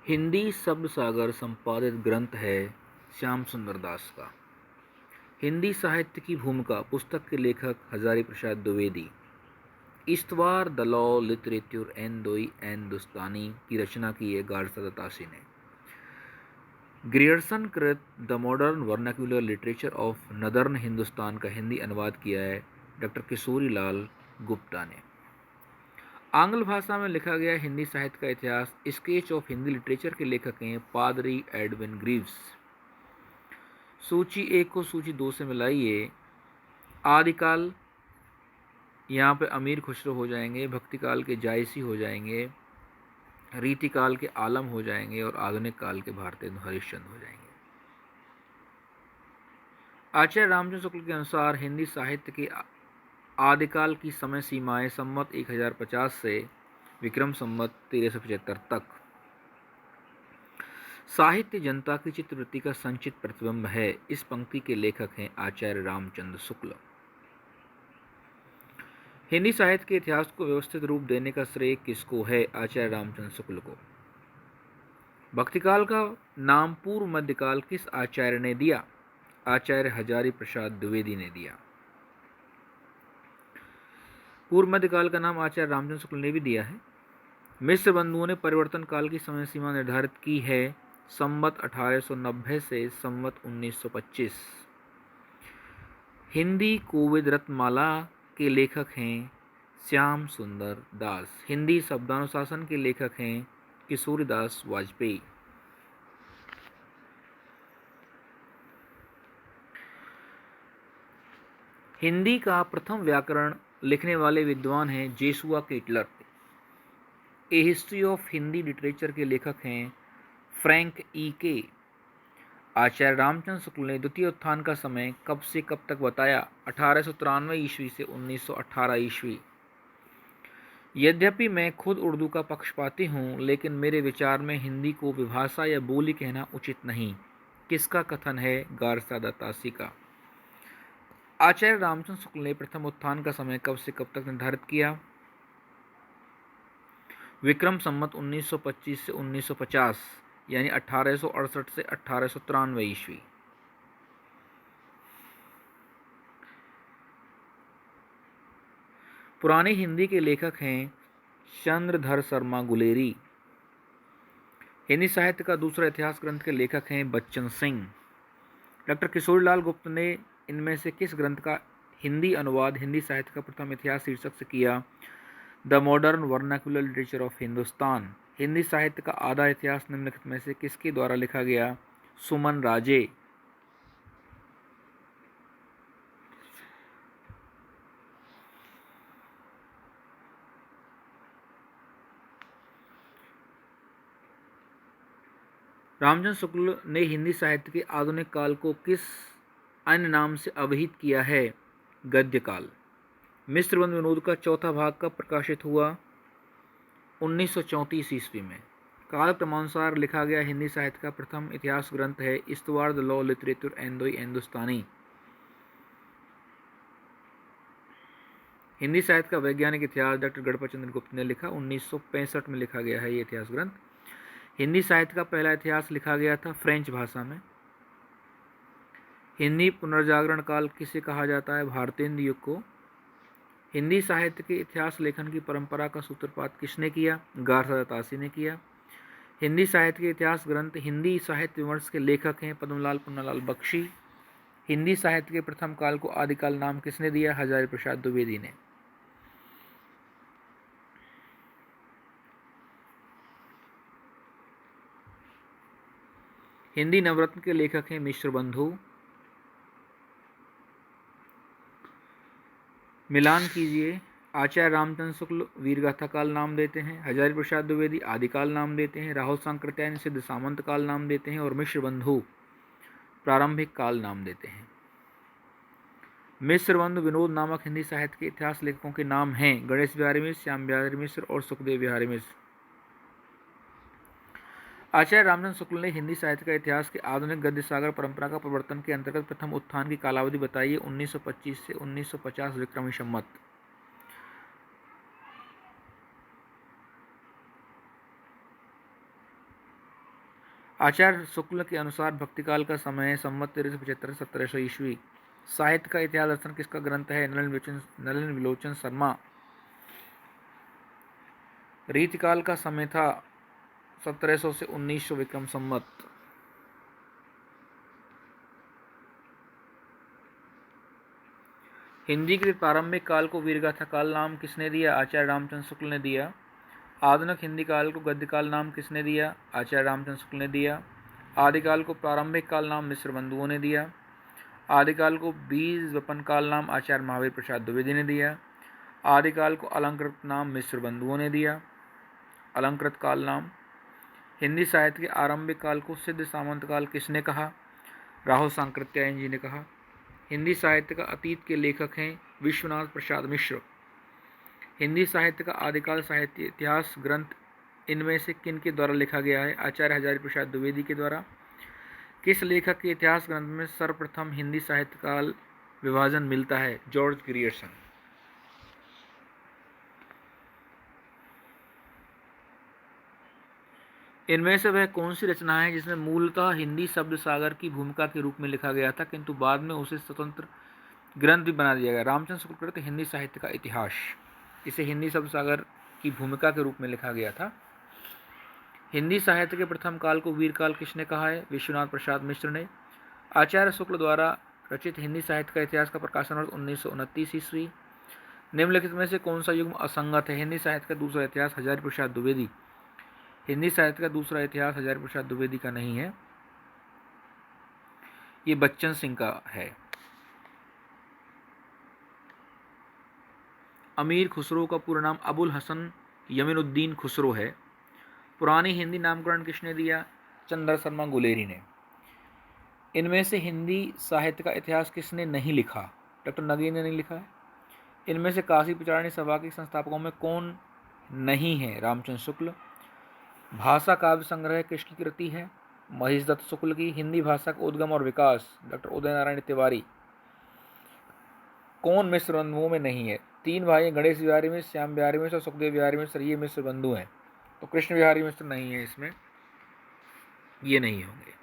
हिंदी शब्द सागर संपादित ग्रंथ है श्याम सुंदर दास का। हिंदी साहित्य की भूमिका पुस्तक के लेखक हजारी प्रसाद द्विवेदी। इस्तवार द लॉ लिटरेचर एंड दोई एंड दुस्तानी की रचना की है गारसा दत्तासी ने। ग्रियर्सन कृत the modern vernacular literature of northern Hindustan का हिंदी अनुवाद किया है डॉक्टर किशोरी लाल गुप्ता ने। आंग्ल भाषा में लिखा गया हिंदी साहित्य का इतिहास स्केच ऑफ हिंदी लिटरेचर के लेखक हैं पादरी एडविन ग्रीव्स। सूची 1 को सूची 2 से मिलाइए। आदिकाल, यहाँ पे अमीर खुसरो हो जाएंगे, भक्तिकाल के जायसी हो जाएंगे, रीतिकाल के आलम हो जाएंगे और आधुनिक काल के भारतीय हरिश्चंद्र हो जाएंगे। आचार्य रामचंद्र शुक्ल के अनुसार हिंदी साहित्य के आदिकाल की समय सीमाएं संवत 1050 से विक्रम संवत 1375 तक। साहित्य जनता की चित्तवृत्ति का संचित प्रतिबिंब है। इस पंक्ति के लेखक हैं आचार्य रामचंद्र शुक्ल। हिंदी साहित्य के इतिहास को व्यवस्थित रूप देने का श्रेय किसको है? आचार्य रामचंद्र शुक्ल को। भक्तिकाल का नाम पूर्व मध्यकाल किस आचार्य ने दिया? आचार्य हजारी प्रसाद द्विवेदी ने दिया। पूर्व मध्यकाल का नाम आचार्य रामचंद्र शुक्ल ने भी दिया है। मिश्र बंधुओं ने परिवर्तन काल की समय सीमा निर्धारित की है संवत 1890 से संवत 1925। हिंदी कोविद रत्नमाला के लेखक हैं श्याम सुंदर दास। हिंदी शब्दानुशासन के लेखक हैं किशोरीदास वाजपेयी। हिंदी का प्रथम व्याकरण लिखने वाले विद्वान हैं Joshua Ketelaar. A history of Hindi literature के लेखक हैं फ्रैंक ई के। आचार्य रामचंद्र शुक्ल ने द्वितीय उत्थान का समय कब से कब तक बताया? 1893 ईस्वी से 1918 ईस्वी। यद्यपि मैं खुद उर्दू का पक्षपाती हूँ, लेकिन मेरे विचार में हिंदी को विभाषा या बोली कहना उचित नहीं। किसका कथन है? गारसा दत्तासी का। आचार्य रामचंद्र शुक्ल ने प्रथम उत्थान का समय कब से कब तक निर्धारित किया? विक्रम संवत 1925 से 1950, यानी 1868 से 1893 ईस्वी। पुरानी हिंदी के लेखक हैं चंद्रधर शर्मा गुलेरी। हिंदी साहित्य का दूसरा इतिहास ग्रंथ के लेखक हैं बच्चन सिंह। डॉक्टर किशोरीलाल गुप्त ने इनमें से किस ग्रंथ का हिंदी अनुवाद हिंदी साहित्य का प्रथम इतिहास शीर्षक से किया? The modern vernacular literature of Hindustan. Hindi साहित्य का आधा इतिहास निम्नलिखित में से किसके द्वारा लिखा गया? सुमन राजे। रामचंद्र शुक्ल ने हिंदी साहित्य के आधुनिक काल को किस अन्य नाम से अभिहित किया है? गद्य काल। मिश्र बंधु विनोद का चौथा भाग कब प्रकाशित हुआ? 1934 ईस्वी में। काल क्रमानुसार लिखा गया हिंदी साहित्य का प्रथम इतिहास ग्रंथ है इस्तवार द लॉ लिटरेचर एंड दोई एंड दुस्तानी। हिंदी साहित्य का वैज्ञानिक इतिहास डॉक्टर गणपत चंद्र गुप्त ने लिखा। 1965 में लिखा गया है ये इतिहास ग्रंथ। हिंदी साहित्य का पहला इतिहास लिखा गया था फ्रेंच भाषा में। हिंदी पुनर्जागरण काल किसे कहा जाता है? भारतेंदु युग को। हिंदी साहित्य के इतिहास लेखन की परंपरा का सूत्रपात किसने किया? गारसा दत्तासी ने किया। हिंदी साहित्य के इतिहास ग्रंथ हिंदी साहित्य विमर्श के लेखक हैं पद्मलाल पुन्नालाल बख्शी। हिंदी साहित्य के प्रथम काल को आदिकाल नाम किसने दिया? हजारी प्रसाद द्विवेदी ने। हिंदी नवरत्न के लेखक हैं मिश्र बंधु। मिलान कीजिए। आचार्य रामचंद्र शुक्ल वीरगाथा काल नाम देते हैं, हजारी प्रसाद द्विवेदी आदिकाल नाम देते हैं, राहुल सांकृत्यायन सिद्ध सामंत काल नाम देते हैं और मिश्र बंधु प्रारंभिक काल नाम देते हैं। मिश्र बंधु विनोद नामक हिंदी साहित्य के इतिहास लेखकों के नाम हैं गणेश बिहारी मिश्र, श्याम बिहारी मिश्र और सुखदेव बिहारी मिश्र। आचार्य रामचंद्र शुक्ल ने हिंदी साहित्य का इतिहास के आधुनिक गद्य सागर परंपरा का प्रवर्तन के अंतर्गत प्रथम उत्थान की कालावधि बताइए 1925 से 1950 विक्रमी संवत। आचार्य शुक्ल के अनुसार भक्तिकाल का समय संवत 1375 ईस्वी। साहित्य का इतिहास दर्शन किसका ग्रंथ है? नलिन विलोचन शर्मा। रीतिकाल का समय था 1700 से 1900 विक्रम संवत। हिंदी के प्रारंभिक काल को वीरगाथा काल नाम किसने दिया? आचार्य रामचंद्र शुक्ल ने दिया। आधुनिक हिंदी काल को गद्यकाल नाम किसने दिया? आचार्य रामचंद्र शुक्ल ने दिया। आदिकाल को प्रारंभिक काल नाम मिश्र बंधुओं ने दिया। आदिकाल को बीज वपन काल नाम आचार्य महावीर प्रसाद द्विवेदी ने दिया। आदिकाल को अलंकृत नाम मिश्र बंधुओं ने दिया। अलंकृत काल नाम। हिंदी साहित्य के आरंभिक काल को सिद्ध सामंत काल किसने कहा? राहुल सांकृत्यायन जी ने कहा। हिंदी साहित्य का अतीत के लेखक हैं विश्वनाथ प्रसाद मिश्र। हिंदी साहित्य का आदिकाल साहित्य इतिहास ग्रंथ इनमें से किन के द्वारा लिखा गया है? आचार्य हजारी प्रसाद द्विवेदी के द्वारा। किस लेखक के इतिहास ग्रंथ में सर्वप्रथम हिंदी साहित्य काल विभाजन मिलता है? George Grierson. इनमें से वह कौन सी रचना है जिसमें मूलतः हिंदी शब्द सागर की भूमिका के रूप में लिखा गया था किंतु बाद में उसे स्वतंत्र ग्रंथ भी बना दिया गया? रामचंद्र शुक्ल कृत हिंदी साहित्य का इतिहास। इसे हिंदी शब्द सागर की भूमिका के रूप में लिखा गया था। हिंदी साहित्य के प्रथम काल को वीरकाल किसने कहा है? विश्वनाथ प्रसाद मिश्र ने। आचार्य शुक्ल द्वारा रचित हिंदी साहित्य का इतिहास का प्रकाशन वर्ष 1929 ईस्वी। निम्नलिखित में से कौन सा युग्म असंगत है? हिंदी साहित्य का दूसरा इतिहास हजारी प्रसाद द्विवेदी। हिंदी साहित्य का दूसरा इतिहास हजारी प्रसाद द्विवेदी का नहीं है, ये बच्चन सिंह का है। अमीर खुसरो का पूरा नाम अबुल हसन यमीनुद्दीन खुसरो है। पुरानी हिंदी नामकरण किसने दिया? चंद्र शर्मा गुलेरी ने। इनमें से हिंदी साहित्य का इतिहास किसने नहीं लिखा? डॉक्टर नगीन ने नहीं लिखा है। इनमें से काशी प्रचारणी सभा के संस्थापकों में कौन नहीं है? रामचंद्र शुक्ल। भाषा काव्य संग्रह किसकी कृति है? महेश दत्त शुक्ल की। हिंदी भाषा का उद्गम और विकास डॉक्टर उदय नारायण तिवारी। कौन मिश्र बंधुओं में नहीं है? तीन भाई गणेश बिहारी मिश्र, श्याम बिहारी मिश्र और सुखदेव बिहारी मिश्र, ये मिश्र बंधु हैं। तो कृष्ण बिहारी मिश्र नहीं है, इसमें ये नहीं होंगे।